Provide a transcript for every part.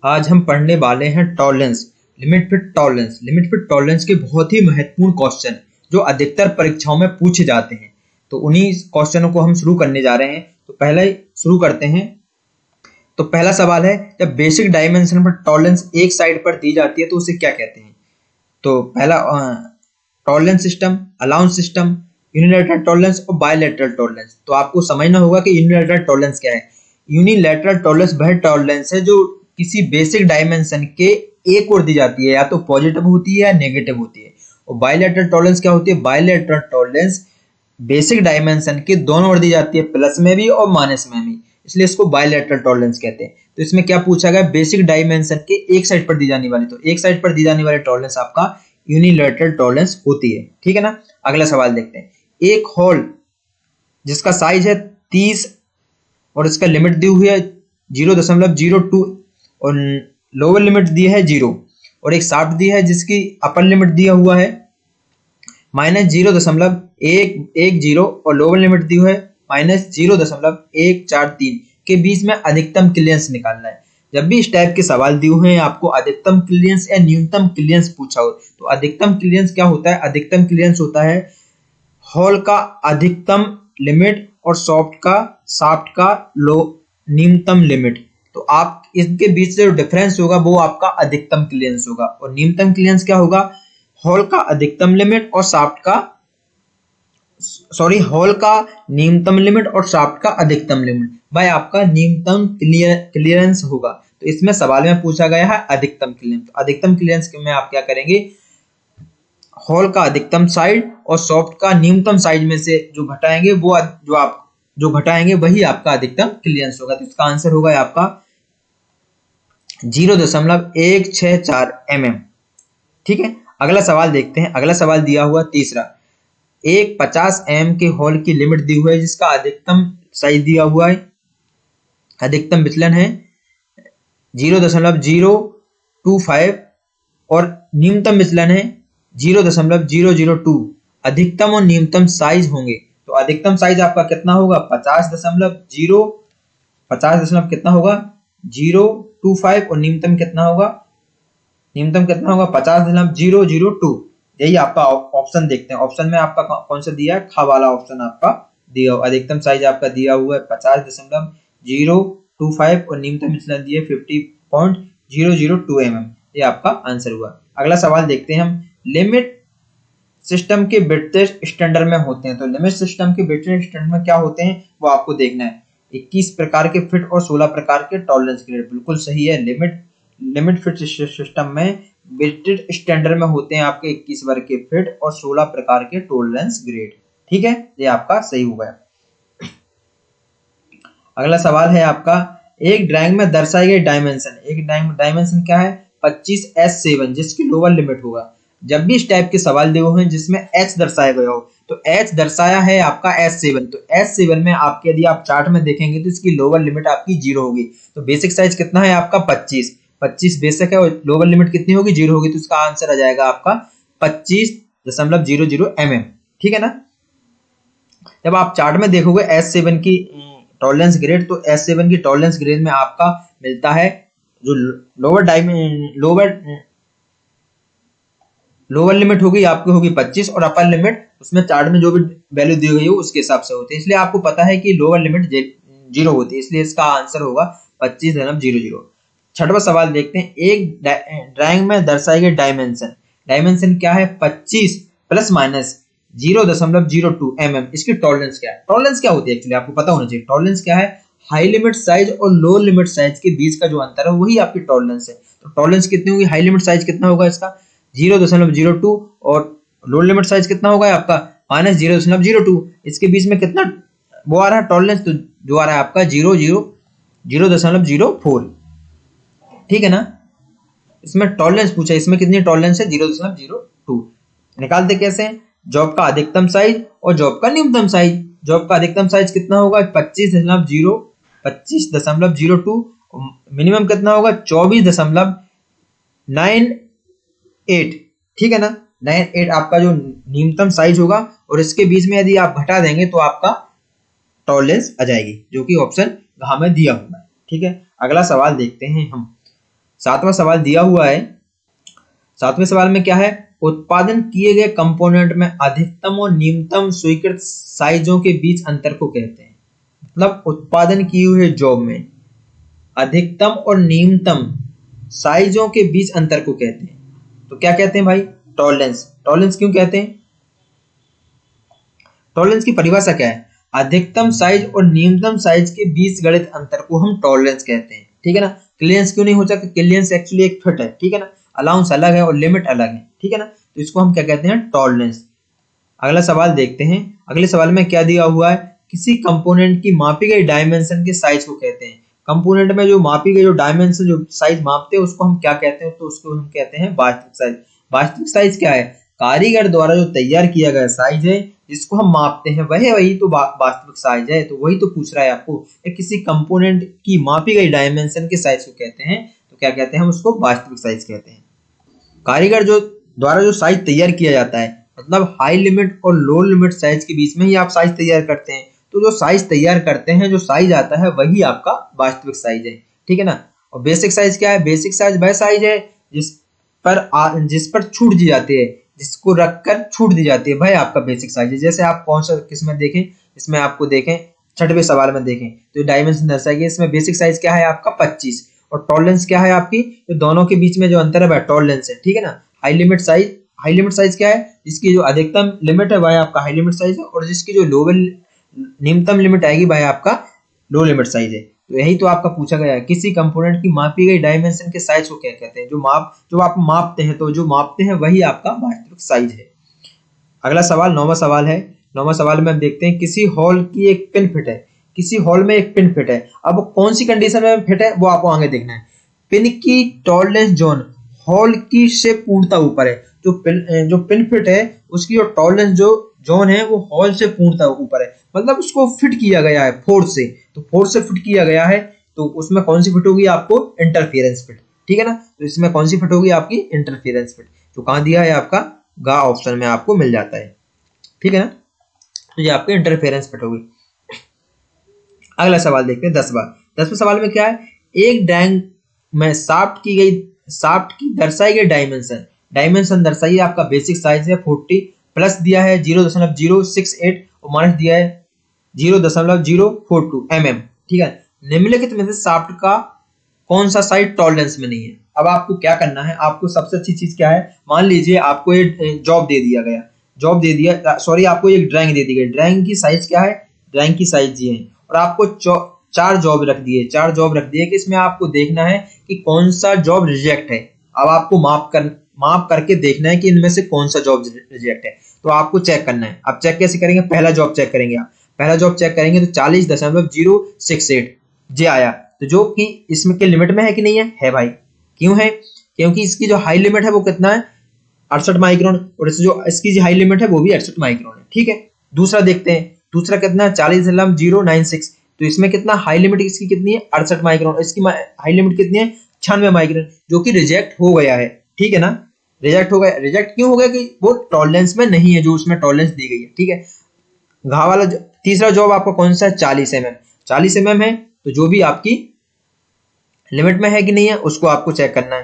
आज हम पढ़ने वाले हैं tolerance, limit fit tolerance. Limit fit tolerance के बहुत ही महत्वपूर्ण क्वेश्चन जो अधिकतर परीक्षाओं में पूछे जाते हैं, तो उन्हीं क्वेश्चनों को हम शुरू करने जा रहे हैं। तो पहले शुरू करते हैं। तो पहला सवाल है, जब बेसिक डायमेंशन पर टॉलरेंस एक साइड पर दी जाती है तो उसे क्या कहते हैं? तो पहला tolerance system, allowance system, unilateral tolerance और बायलैटरल टॉलरेंस। तो आपको समझना होगा कि यूनिलैटरल टॉलरेंस क्या है। यूनिलैटरल टॉलरेंस वह टॉलरेंस है जो किसी बेसिक डायमेंशन के एक ओर दी जाती है, या तो पॉजिटिव होती है या नेगेटिव होती है। और बायलैटरल टॉलरेंस क्या होती है? बायलैटरल टॉलरेंस बेसिक डायमेंशन के दोनों ओर दी जाती है, प्लस में भी और माइनस में भी, इसलिए इसको बायलैटरल टॉलरेंस कहते हैं। तो इसमें क्या पूछा गया? बेसिक डायमेंशन के एक साइड पर दी जाने वाली, तो एक साइड पर दी जाने वाली टॉलरेंस आपका यूनिलैटरल टॉलरेंस होती है। ठीक है ना। अगला सवाल देखते हैं। एक होल जिसका साइज है 30 और इसका लिमिट दी हुई है 0.02 और लोअर लिमिट दी है 0, और एक शाफ्ट दी है जिसकी अपर लिमिट दिया हुआ है -0.110 और लोअर लिमिट दी हुई है -0.143 के बीच में अधिकतम क्लियरेंस निकालना है। जब भी इस टाइप के सवाल दिए हुए हैं, आपको अधिकतम क्लियरेंस या न्यूनतम क्लियरेंस पूछा हो, तो अधिकतम क्लियरेंस क्या होता है? अधिकतम क्लियरेंस होता है हॉल का अधिकतम लिमिट और शाफ्ट का न्यूनतम लिमिट। तो आप इसके बीच से जो डिफरेंस होगा वो आपका अधिकतम क्लियरेंस होगा। और न्यूनतम क्लियरेंस क्या होगा? हॉल का अधिकतम लिमिट और हॉल का न्यूनतम लिमिट और शाफ्ट का अधिकतम लिमिट भाई आपका न्यूनतम क्लियरेंस होगा। तो इसमें सवाल में पूछा गया है अधिकतम क्लियरेंस। तो अधिकतम क्लियरेंस में आप क्या करेंगे? हॉल का अधिकतम साइड और शाफ्ट का न्यूनतम साइड में से जो घटाएंगे वो जो घटाएंगे वही आपका अधिकतम क्लियरेंस होगा। तो इसका आंसर होगा आपका 0.164 mm। ठीक है। अगला सवाल देखते हैं। अगला सवाल दिया हुआ तीसरा, एक 50 mm के हॉल की लिमिट दी हुई है जिसका अधिकतम साइज दिया हुआ है, अधिकतम विचलन है 0.025 और न्यूनतम विचलन है 0.002। अधिकतम और न्यूनतम साइज होंगे, तो अधिकतम साइज आपका कितना होगा? 50 कितना होगा? 025 और न्यूनतम कितना होगा? 50.002। यही आपका ऑप्शन देखते हैं। ऑप्शन में आपका कौन सा दिया है? खा वाला ऑप्शन आपका दिया हुआ। अधिकतम साइज आपका दिया हुआ है 50.025 और न्यूनतम विचलन दिया 50.002 mm। ये आपका आंसर हुआ। अगला सवाल देखते हैं हम। लिमिट सिस्टम के ब्रिटिश स्टैंडर्ड में होते हैं, तो लिमिट सिस्टम के ब्रिटिश स्टैंडर्ड में क्या होते हैं वो आपको देखना है। 21 प्रकार के फिट और 16 प्रकार के टॉलरेंस ग्रेड। बिल्कुल सही है। लिमिट फिट सिस्टम में ब्रिटिश स्टैंडर्ड में होते हैं आपके 21 वर्ग के फिट और 16 प्रकार के टॉलरेंस ग्रेड। ठीक है, ये आपका सही हुआ है। अगला सवाल है आपका, एक ड्राइंग में दर्शाई गई डायमेंशन, एक डायमेंशन क्या है? 25S7 जिसकी लोअर लिमिट होगा। जब भी इस टाइप के सवाल दिए हुए हैं जिसमें h दर्शाया गया हो, तो h दर्शाया है आपका S7, तो S7 में आपके यदि आप चार्ट में देखेंगे तो इसकी लोअर लिमिट आपकी 0 होगी। तो बेसिक साइज कितना है आपका? 25 बेसिक है और लोअर लिमिट कितनी होगी? 0 होगी। तो इसका आंसर आ जाएगा आपका 25.00 mm। ठीक है ना। जब आप चार्ट में देखोगे S7 की टॉलरेंस ग्रेड, तो S7 की टॉलरेंस ग्रेड में आपका मिलता है जो लोअर लिमिट होगी आपकी होगी 25 और अपर लिमिट उसमें चार्ट में जो भी वैल्यू दी गई हो उसके हिसाब से होती है। इसलिए आपको पता है कि लोअर लिमिट 0 होती है, इसलिए इसका आंसर होगा 25.00। छठवां सवाल देखते हैं। एक ड्राइंग में दर्शाई गई डायमेंशन क्या है? 25 प्लस माइनस 0.02 mm। इसकी टॉलरेंस क्या है? टॉलरेंस क्या होती है एक्चुअली आपको पता होना चाहिए। टॉलरेंस क्या है? हाई लिमिट साइज और लो लिमिट साइज के बीच का जो अंतर है वही आपकी टॉलरेंस है। तो टॉलरेंस कितनी होगी? हाई लिमिट साइज कितना होगा इसका? 0.02 और लो लिमिट साइज कितना होगा आपका? -0.02। इसके बीच में कितना वो आ रहा है टॉलरेंस? तो जो आ रहा है आपका 0.04। ठीक है ना। इसमें टॉलरेंस पूछा, इसमें कितनी टॉलरेंस है? 0.02। निकालते कैसे? जॉब का अधिकतम साइज और जॉब का न्यूनतम साइज। जॉब का अधिकतम साइज कितना होगा? 25.02। मिनिमम कितना होगा? 24.98। ठीक है ना। 98 आपका जो न्यूनतम साइज होगा, और इसके बीच में यदि आप घटा देंगे तो आपका टॉलरेंस आ जाएगी, जो कि ऑप्शन घ में दिया हुआ है। ठीक है। अगला सवाल देखते हैं हम। सातवां सवाल दिया हुआ है, सातवें सवाल में क्या है, उत्पादन किए गए कंपोनेंट में अधिकतम और न्यूनतम स्वीकृत साइजों के बीच अंतर को कहते हैं। मतलब उत्पादन किए हुए जॉब में अधिकतम और न्यूनतम साइजों के बीच अंतर को कहते हैं। तो क्या कहते हैं भाई, टॉलरेंस। टॉलरेंस क्यों कहते हैं, टॉलरेंस की परिभाषा क्या है, अधिकतम साइज और न्यूनतम साइज के बीच गणित अंतर को हम टॉलरेंस कहते हैं, ठीक है ना। क्लियरेंस क्यों नहीं हो सकता, क्लियरेंस एक्चुअली एक फिट है, ठीक है ना, अलाउंस अलग है और लिमिट अलग है, ठीक है ना, तो इसको हम क्या कहते हैं, टॉलरेंस। अगला सवाल देखते हैं, अगले सवाल में क्या दिया हुआ है, किसी कंपोनेंट की मापी गई डायमेंशन के साइज को कहते हैं। कंपोनेंट में जो मापी गई जो डायमेंशन जो साइज मापते हैं उसको हम क्या कहते हैं, तो उसको हम कहते हैं वास्तविक साइज। वास्तविक साइज क्या है, कारीगर द्वारा जो तैयार किया गया साइज है जिसको हम मापते हैं वही तो वास्तविक साइज है। तो वही तो पूछ रहा है आपको, किसी कंपोनेंट की मापी गई डायमेंशन के साइज को कहते हैं, तो क्या कहते हैं, हम उसको वास्तविक साइज कहते हैं। कारीगर जो द्वारा जो साइज तैयार किया जाता है, मतलब हाई लिमिट और लो लिमिट साइज के बीच में ही आप साइज तैयार करते हैं, तो जो साइज तैयार करते हैं जो साइज आता है वही आपका वास्तविक साइज है, ठीक है ना। और बेसिक साइज क्या है, बेसिक साइज वह साइज है जिस पर छूट दी जाती है, जिसको रखकर छूट दी जाती है, वह आपका बेसिक साइज है। जैसे आप कौन सा किस में देखें, इसमें आपको देखें छठवें सवाल में देखें तो डायमेंशन दर्शाएगी, इसमें बेसिक साइज क्या है आपका 25 और टॉलरेंस क्या है आपकी, तो दोनों के बीच में जो अंतर है वह टॉलरेंस है, ठीक है ना। हाई लिमिट साइज क्या है, जिसकी जो अधिकतम लिमिट है वह आपका हाई लिमिट साइज है और जिसकी जो न्यूनतम लिमिट आएगी वह आपका लो लिमिट साइज है। तो यही तो आपका पूछा गया है, किसी कंपोनेंट की मापी गई डायमेंशन के साइज को क्या कहते हैं, जो आप मापते हैं, तो जो मापते हैं वही आपका वास्तविक साइज है। अगला सवाल नौवां सवाल है, नौवां सवाल में हम देखते हैं, किसी हॉल की एक पिन फिट है, किसी हॉल में एक पिन फिट है, अब कौन सी कंडीशन में फिट है वो आपको आगे देखना है। पिन की टॉलरेंस जोन हॉल की से पूर्णतः ऊपर है, जो पिन फिट है उसकी जो टॉलरेंस जो जोन है वो हॉल से पूर्णतः ऊपर है, मतलब उसको फिट किया गया है फोर्स से, तो फोर्स से फिट किया गया है, तो उसमें कौन सी फिट होगी आपको, इंटरफेरेंस फिट, ठीक है ना। तो इसमें कौन सी फिट होगी आपकी, इंटरफेरेंस फिट, जो कहां दिया है आपका गा ऑप्शन में आपको मिल जाता है, ठीक है ना। तो ये आपकी इंटरफेरेंस फिट होगी। अगला सवाल देखते हैं 10वां सवाल में क्या है, एक ड्राइंग में शाफ्ट की दर्शाई गई डायमेंशन दर्शाइए, आपका बेसिक साइज है 40, प्लस दिया है 0.068 और माइनस दिया है 0.042 mm, ठीक है। निम्नलिखित में से शाफ्ट का कौन सा साइज टॉलरेंस में नहीं है। अब आपको क्या करना है, आपको सबसे अच्छी चीज क्या है, मान लीजिए आपको ये जॉब दे दिया सॉरी आपको एक ड्राइंग दे दी गई, ड्राइंग की साइज क्या है, ड्राइंग की साइज ये है और आपको चार जॉब रख दिए कि इसमें आपको देखना है कि कौन सा जॉब रिजेक्ट है। अब आपको माप करके देखना है कि इनमें से कौन सा जॉब रिजेक्ट है, तो आपको चेक करना है। आप चेक कैसे करेंगे, पहला जॉब चेक करेंगे तो 40.068 जे आया, तो जो कि इसमें के लिमिट में है कि नहीं है भाई, क्यों है, क्योंकि इसकी जो हाई लिमिट है वो कितना है 68 माइक्रोन और इसकी जो हाई लिमिट है वो भी 68 माइक्रोन है, ठीक है। दूसरा देखते हैं, दूसरा कितना है 40.096, तो इसमें कितना हाई लिमिट इसकी कितनी है 68 माइक्रोन, इसकी हाई लिमिट कितनी है 96 माइक्रोन, जो कि रिजेक्ट हो गया है, ठीक है ना। रिजेक्ट क्यों हो गया, कि वो टॉलरेंस में नहीं है जो उसमें टॉलरेंस दी गई है, ठीक है। घा वाला तीसरा जॉब आपका कौन सा है 40 mm है, तो जो भी आपकी लिमिट में है कि नहीं है उसको आपको चेक करना है।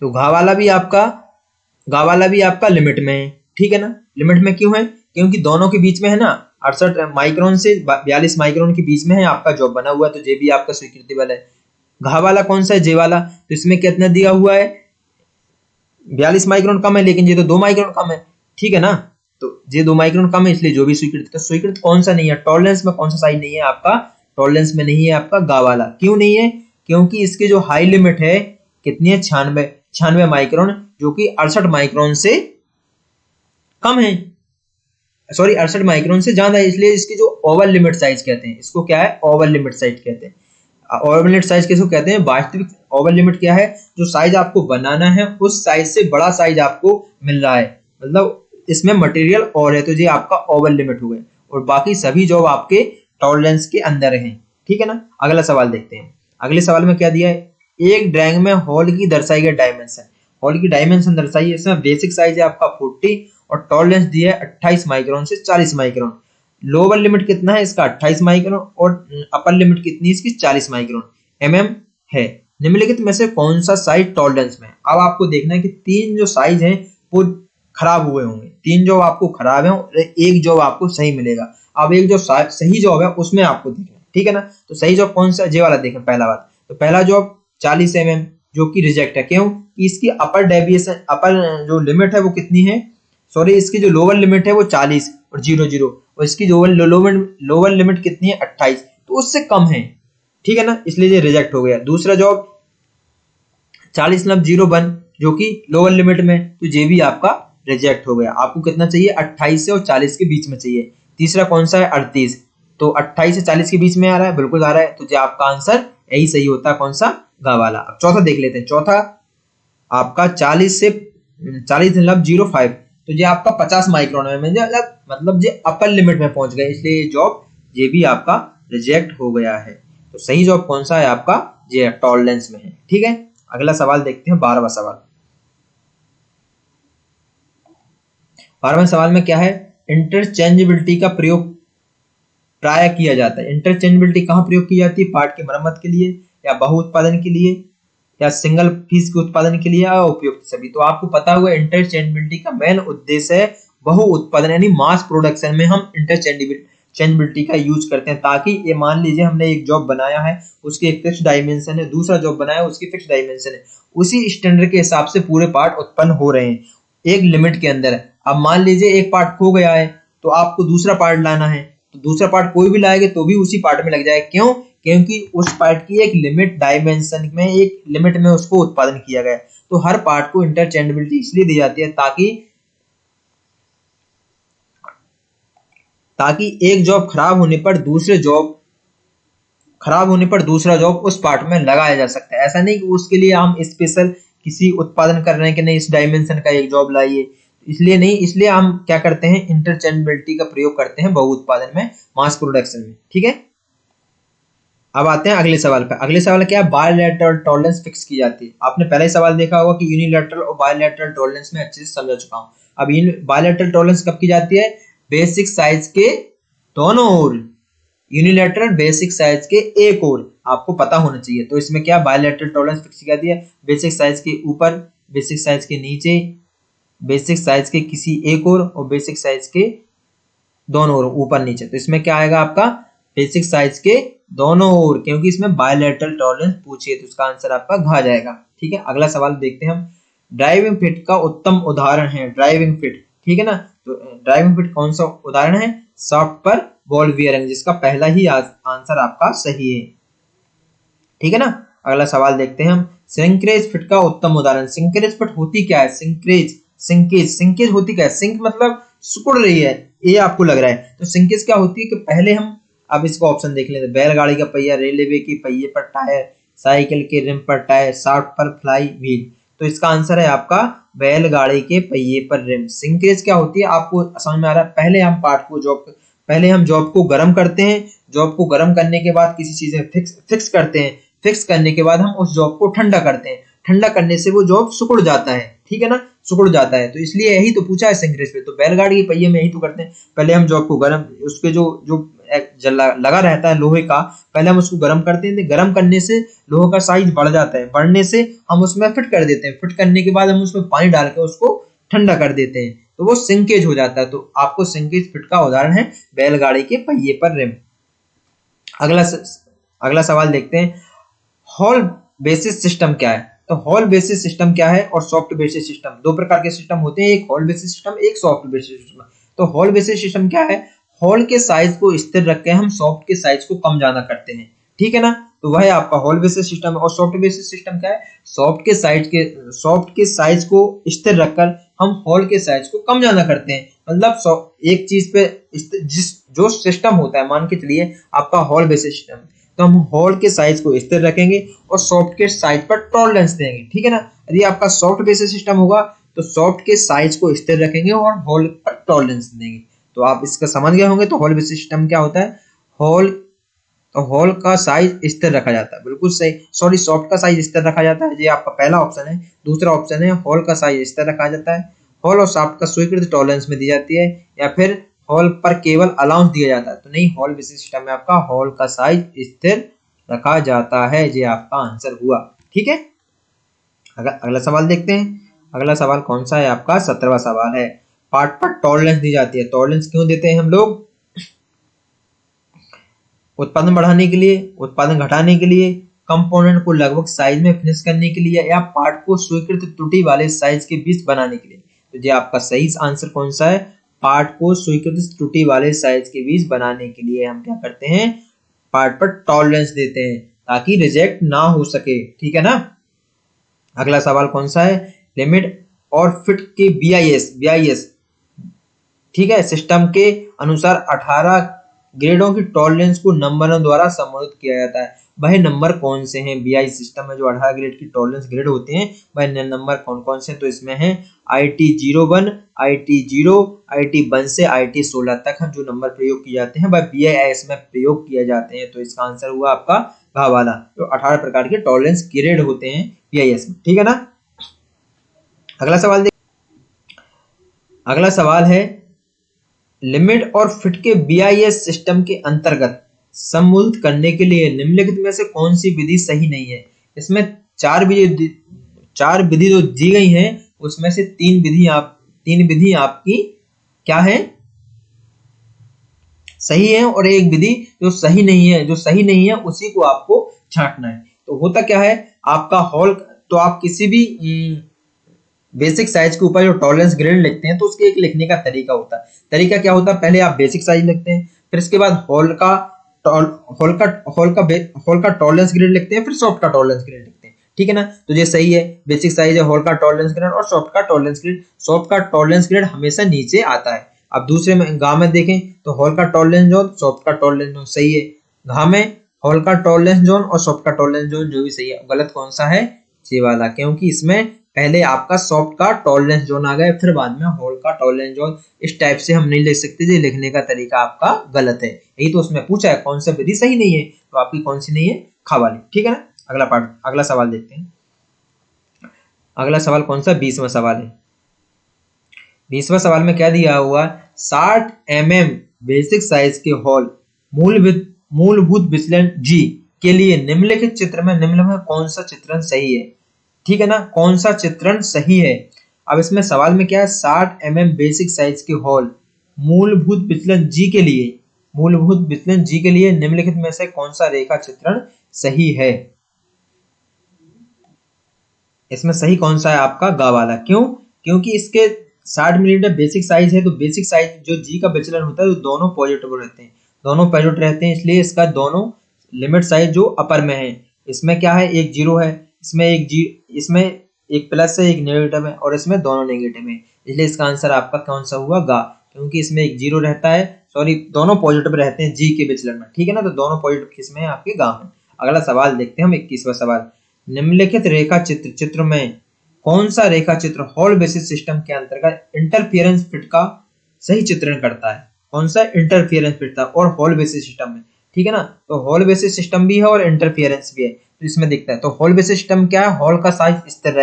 तो घा वाला भी आपका लिमिट में है, ठीक है ना। लिमिट में क्यों है, क्योंकि दोनों के बीच में है ना 68 माइक्रोन से 42 माइक्रोन के बीच में है आपका जॉब बना हुआ है, तो जे भी आपका स्वीकृति वाला है। घा वाला कौन सा है, जे वाला, तो इसमें कितना दिया हुआ है 42 माइक्रोन कम है, लेकिन ये तो 2 माइक्रोन कम है, ठीक है ना। तो ये 2 माइक्रोन कम है इसलिए जो भी स्वीकृत कौन सा नहीं है, टॉलरेंस में कौन सा साइज नहीं है आपका, टॉलरेंस में नहीं है आपका गा वाला। क्यों नहीं है, क्योंकि इसकी जो हाई लिमिट है कितनी है 96 माइक्रोन, जो कि 68 माइक्रोन से कम है, सॉरी 68 माइक्रोन से ज्यादा है, इसलिए इसकी जो ओवल लिमिट साइज कहते हैं, इसको क्या है ओवल लिमिट साइज कहते हैं। ओवल लिमिट साइज किसको कहते हैं, वास्तविक ओवल लिमिट क्या है, जो साइज आपको बनाना है उस साइज से बड़ा साइज आपको मिल रहा है, मतलब इसमें मटेरियल और है, तो ये आपका ओवल लिमिट हो गया और बाकी सभी जॉब आपके टॉलरेंस के अंदर हैं, ठीक है ना। अगला सवाल देखते हैं, अगले सवाल में क्या दिया है, एक ड्राइंग में हॉल की दर्शाई गई डायमेंशन दर्शाइए, इसमें बेसिक साइज है आपका 40 और टॉलरेंस दिया है 28 माइक्रोन से 40 माइक्रोन। लोअर लिमिट कितना है इसका 28 माइक्रोन और अपर लिमिट कितनी है इसकी 40 माइक्रोन mm है। निम्नलिखित में से कौन सा साइज टॉलरेंस में है? अब आपको देखना है कि 3 जो साइज हैं वो खराब हुए होंगे, 3 जॉब आपको खराब है और एक जॉब आपको सही मिलेगा। अब एक जो सही जॉब है उसमें आपको देखना है, ठीक है ना। तो सही जॉब कौन सा, ये वाला देखें पहला बात। तो पहला जॉब 40 mm जो कि रिजेक्ट है, क्यों कि इसकी अपर डेविएशन, अपर जो लिमिट है वो कितनी है, सॉरी इसकी जो लोअर लिमिट है वो 40 और 00 और इसकी जो लोअर लिमिट कितनी है 28, तो उससे कम है, ठीक है ना, इसलिए ये रिजेक्ट हो गया। दूसरा जॉब 40.01 जो कि लोअर लिमिट में, तो ये भी आपका रिजेक्ट हो गया। आपको कितना चाहिए, 28 से और 40 के बीच में चाहिए। तीसरा कौन सा है, 38, तो 28 से 40 के बीच में आ रहा है, बिल्कुल आ रहा है, तो ये आपका आंसर यही सही होता है, कौन सा, गा वाला। अब चौथा देख लेते हैं। चौथा आपका 40 से 40.05, तो ये आपका 50 माइक्रोन में मतलब ये अपर लिमिट में पहुंच गए, इसलिए ये जॉब ये भी आपका रिजेक्ट हो गया है। तो सही जॉब कौन सा है आपका, ये टॉलरेंस में है, ठीक है। अगला सवाल देखते हैं, 12वां सवाल। 12वें सवाल में क्या है, इंटरचेंजेबिलिटी का प्रयोग प्राय किया जाता है। इंटरचेंजेबिलिटी कहाँ प्रयोग की जाती है, पार्ट की मरम्मत के लिए या बहु उत्पादन के लिए या सिंगल पीस के उत्पादन के लिए या उपयुक्त सभी। तो आपको पता हुआ इंटरचेंजेबिलिटी का मेन उद्देश्य है बहु उत्पादन, यानी मास प्रोडक्शन में हम इंटरचेंजेबिलिटी का यूज करते हैं, ताकि ये मान लीजिए हमने एक जॉब बनाया है, उसकी एक फिक्स डायमेंशन है, दूसरा जॉब बनाया उसकी फिक्स डायमेंशन है, उसी स्टैंडर्ड के हिसाब से पूरे पार्ट उत्पन्न हो रहे हैं एक लिमिट के अंदर। अब मान लीजिए एक पार्ट खो गया है तो आपको दूसरा पार्ट लाना है, तो दूसरा पार्ट कोई भी लाएंगे तो भी उसी पार्ट में लग जाएगा, क्यों, क्योंकि उस पार्ट की एक लिमिट डायमेंशन में, एक लिमिट में उसको उत्पादन किया गया। तो हर पार्ट को इंटरचेंजेबिलिटी इसलिए दी जाती है ताकि एक जॉब खराब होने पर दूसरा जॉब उस पार्ट में लगाया जा सकता है। ऐसा नहीं कि उसके लिए हम स्पेशल किसी उत्पादन कर रहे हैं कि नहीं इस डायमेंशन का एक जॉब लाइए, इसलिए नहीं, इसलिए हम क्या करते हैं, इंटरचेंजेबिलिटी का प्रयोग करते हैं बहु उत्पादन में, मास प्रोडक्शन में, ठीक है। अब आते हैं अगले सवाल पे। अगले सवाल क्या है, बायलैटरल टॉलरेंस फिक्स की जाती है। आपने पहले ही सवाल देखा होगा कि यूनिलैटरल और बायलैटरल टॉलरेंस में अच्छे से समझा चुका हूं। अब बायलैटरल टॉलरेंस कब की जाती है, बेसिक साइज के दोनों ओर, यूनिलैटरल बेसिक साइज के एक ओर, आपको पता होना चाहिए। तो इसमें क्या बायलैटरल टॉलरेंस फिक्स की जाती है, बेसिक साइज के ऊपर, बेसिक साइज के नीचे, बेसिक साइज के किसी एक ओर और बेसिक साइज के दोनों ओर, ऊपर नीचे। तो इसमें क्या आएगा आपका, बेसिक साइज के दोनों ओर, क्योंकि इसमें बायलैटरल टॉलरेंस पूछिए तो इसका आंसर आपका घ जाएगा, ठीक है। अगला सवाल देखते हैं हम, ड्राइविंग फिट का उत्तम उदाहरण है ड्राइविंग फिट, ठीक है ना। तो ड्राइविंग फिट कौन सा उदाहरण है, सॉफ्ट पर बॉल बियरिंग, जिसका पहला ही आंसर आपका सही है, ठीक है ना। अगला सवाल देखते हैं हम, सिंक्रेज फिट का उत्तम उदाहरण। सिंक्रेज फिट होती क्या है, सिंकेज होती क्या है, सिंक मतलब सिकुड़ रही है, ये आपको लग रहा है। तो सिंकेज क्या होती है कि पहले हम, अब इसका ऑप्शन देख लेते हैं, बैलगाड़ी का पहिया, रेलवे के पहिए पर टायर, साइकिल के रिम पर टायर, शाफ्ट पर फ्लाई व्हील। तो इसका आंसर है आपका बैलगाड़ी के पहिए पर रिम। सिंकेज क्या होती है, आपको समझ में आ रहा है। पहले हम जॉब को गर्म करते हैं, जॉब को गर्म करने के बाद किसी चीज में फिक्स करते हैं, फिक्स करने के बाद हम उस जॉब को ठंडा करते हैं, ठंडा करने से वो जॉब सिकुड़ जाता है, ठीक है ना, सिकुड़ जाता है। तो इसलिए यही तो पूछा है सिंक्रेज पे। तो बैलगाड़ी के पहिए में यही तो करते हैं, पहले हम जॉब को गर्म, उसके जो लगा रहता है लोहे का, पहले हम उसको गर्म करते हैं, गर्म करने से लोहे का साइज बढ़ जाता है, बढ़ने से हम उसमें फिट कर देते हैं, फिट करने के बाद हम उसमें पानी डाल के उसको ठंडा कर देते हैं, तो वो सिंकेज हो जाता है। तो आपको सिंकेज फिट का उदाहरण है बैलगाड़ी के पहिए पर रिम। अगला सवाल देखते हैं, हॉल बेसिस सिस्टम क्या है। तो हॉल बेसिस सिस्टम क्या है और सॉफ्ट बेसिस सिस्टम, दो प्रकार के सिस्टम होते हैं, एक हॉल बेसिस सिस्टम, एक सॉफ्ट बेसिस सिस्टम। तो हॉल बेसिस सिस्टम क्या है, हॉल के साइज को स्थिर रख के हम सॉफ्ट के साइज को कम ज्यादा करते हैं, ठीक है ना। तो वह है आपका हॉल बेसिस सिस्टम। और सॉफ्ट बेसिस सिस्टम क्या है, सॉफ्ट के साइज को स्थिर रखकर हम हॉल के साइज को कम ज्यादा करते हैं। मतलब एक चीज पे जो सिस्टम होता है, मान के चलिए आपका हॉल बेसिस सिस्टम, तो हम हॉल के साइज को स्थिर रखेंगे और सॉफ्ट के साइज पर टॉलरेंस देंगे, ठीक है ना। यदि आपका सॉफ्ट बेसिस सिस्टम होगा तो सॉफ्ट के साइज को स्थिर रखेंगे और हॉल पर टॉलरेंस देंगे। तो आप इसका समझ गए होंगे। तो हॉल बेसिस सिस्टम क्या होता है, हॉल का साइज स्थिर रखा जाता है, बिल्कुल सही, सॉरी सॉफ्ट का साइज स्थिर रखा जाता है, ये आपका पहला ऑप्शन है। दूसरा ऑप्शन है हॉल का साइज स्थिर रखा जाता है, हॉल और सॉफ्ट का स्वीकृत टॉलरेंस में दी जाती है, या फिर हॉल पर केवल अलाउंस दिया जाता है। तो नहीं, हॉल बेसिस सिस्टम में आपका हॉल का साइज स्थिर रखा जाता है, ये आपका आंसर हुआ। ठीक है। अगला सवाल देखते हैं। अगला सवाल कौन सा है आपका? 17वां सवाल है। पार्ट पर टॉलरेंस दी जाती है। टॉलरेंस क्यों देते हैं हम लोग? उत्पादन बढ़ाने के लिए, उत्पादन घटाने के लिए, कंपोनेंट को लगभग साइज में फिनिश करने के लिए, या पार्ट को स्वीकृत त्रुटि वाले साइज के बीच बनाने के लिए। तो ये आपका सही आंसर कौन सा है? पार्ट को स्वीकृत त्रुटि वाले साइज के बीच बनाने के लिए हम क्या करते हैं? पार्ट पर टॉलरेंस देते हैं ताकि रिजेक्ट ना हो सके, ठीक है ना। अगला सवाल कौन सा है? लिमिट और फिट के बीआईएस ठीक है सिस्टम के अनुसार 18 ग्रेडों की टॉलरेंस को नंबरों द्वारा संबोधित किया जाता है। वह नंबर कौन से हैं? बीआई सिस्टम में जो 18 ग्रेड की टॉलरेंस ग्रेड होते हैं वह नंबर कौन कौन से हैं? तो इसमें है IT01, IT0, IT1 से IT16 तक हम जो नंबर प्रयोग किए जाते हैं वह बीआईएस में प्रयोग किए जाते हैं। तो इसका आंसर हुआ आपका घ वाला, जो 18 प्रकार के टॉलरेंस ग्रेड होते हैं बीआईएस में, ठीक है ना। अगला सवाल है लिमिट और फिट के बीआईएस सिस्टम के अंतर्गत संबोधित करने के लिए निम्नलिखित में से कौन सी विधि सही नहीं है? इसमें चार विधि जो दी गई हैं उसमें से तीन विधि आपकी क्या है? सही है, और एक विधि जो सही नहीं है। जो सही नहीं है उसी को आपको छांटना है। तो होता क्या है आपका हॉल, तो आप किसी भी बेसिक साइज के ऊपर जो टॉलरेंस ग्रेड लिखते हैं तो उसके एक लिखने का तरीका होता है। तरीका क्या होता है? पहले आप बेसिक साइज लिखते हैं, फिर इसके बाद हॉल का टॉलरेंस ग्रेड लिखते हैं, फिर सॉफ्ट का टॉलरेंस ग्रेड लिखते हैं, ठीक है ना। तो ये सही है, बेसिक साइज है, हॉल का टॉलरेंस ग्रेड और सॉफ्ट का टॉलरेंस ग्रेड। सॉफ्ट का टॉलरेंस ग्रेड हमेशा नीचे आता है। अब दूसरे में घा में देखें तो हॉल का टॉलरेंस जोन, सॉफ्ट का टॉलरेंस जोन सही है। घा में हॉल का टॉलरेंस जोन और सॉफ्ट का टॉलरेंस जोन जो भी सही है। गलत कौन सा है? ये वाला, क्योंकि इसमें पहले आपका सॉफ्ट का टॉलरेंस जोन आ गया, फिर बाद में हॉल का टॉलरेंस जोन। इस टाइप से हम नहीं लिख सकते, ये लिखने का तरीका आपका गलत है। यही तो उसमें पूछा है कौन सा विधि सही नहीं है, तो आपकी कौन सी नहीं है? खा वाली, ठीक है ना। अगला सवाल देखते हैं। अगला सवाल कौन सा? 20वां सवाल है। 20वां सवाल में क्या दिया हुआ? 60 mm बेसिक साइज के हॉल मूलभूत विचलन G के लिए निम्नलिखित चित्र में कौन सा चित्रण सही है? ठीक है ना, कौन सा चित्रण सही है? अब इसमें सवाल में क्या है? 60 mm बेसिक साइज के हॉल मूलभूत विचलन G के लिए निम्नलिखित में से कौन सा रेखा चित्रण सही है? इसमें सही कौन सा है आपका? गा वाला। क्यों? क्योंकि इसके 60 मिलीमीटर बेसिक साइज है, तो बेसिक साइज जो जी का विचलन होता है तो दोनों पॉजिटिव रहते हैं, इसलिए इसका दोनों लिमिट साइज जो अपर में है। इसमें क्या है? एक जीरो है, इसमें एक प्लस है, एक नेगेटिव है, और इसमें दोनों नेगेटिव है, इसलिए इसका आंसर आपका कौन सा हुआ? गा। क्योंकि इसमें एक जीरो रहता है, दोनों पॉजिटिव रहते हैं जी के विचलन में, ठीक है ना। तो दोनों पॉजिटिव किसमें है? आपके गा में। अगला सवाल देखते हैं हम, 21वां सवाल। निम्नलिखित रेखा चित्र में कौन सा रेखा चित्र हॉल बेसिस सिस्टम के अंतर्गत इंटरफेरेंस फिट का सही चित्रण करता है? कौन सा? इंटरफेरेंस फिट था, और हॉल बेसिस सिस्टम में, ठीक है ना। तो हॉल बेसिस सिस्टम भी है और इंटरफेरेंस भी है, तो इसमें दिखता है। तो हॉल बेसिस सिस्टम क्या है? हॉल का साइज स्थिर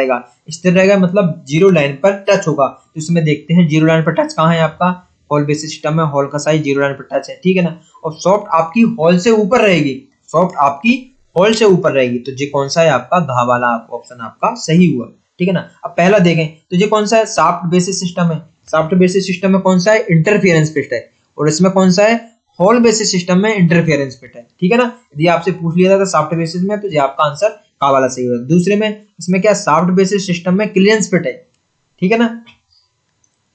रहेगा मतलब जीरो लाइन पर टच होगा। तो इसमें देखते हैं जीरो लाइन पर टच कहाँ है आपका? हॉल बेसिस सिस्टम में हॉल का साइज जीरो लाइन पर टच है, ठीक है ना। और सॉफ्ट आपकी हॉल से ऊपर रहेगी, तो ये कौन सा है आपका? घा वाला ऑप्शन आपका सही हुआ, ठीक है ना। अब पहला देखें तो ये कौन सा है? सॉफ्ट बेसिस सिस्टम है। सॉफ्ट बेसिस सिस्टम में कौन सा है? इंटरफेरेंस फिट है। और इसमें कौन सा है? हॉल बेसिस सिस्टम में इंटरफेरेंस फिट है, ठीक है ना। यदि आपसे पूछ लिया था सॉफ्ट बेसिस में, तो ये आपका आंसर का वाला सही होगा। दूसरे में इसमें क्या? सॉफ्ट बेसिस सिस्टम में क्लियरेंस फिट है, ठीक है ना।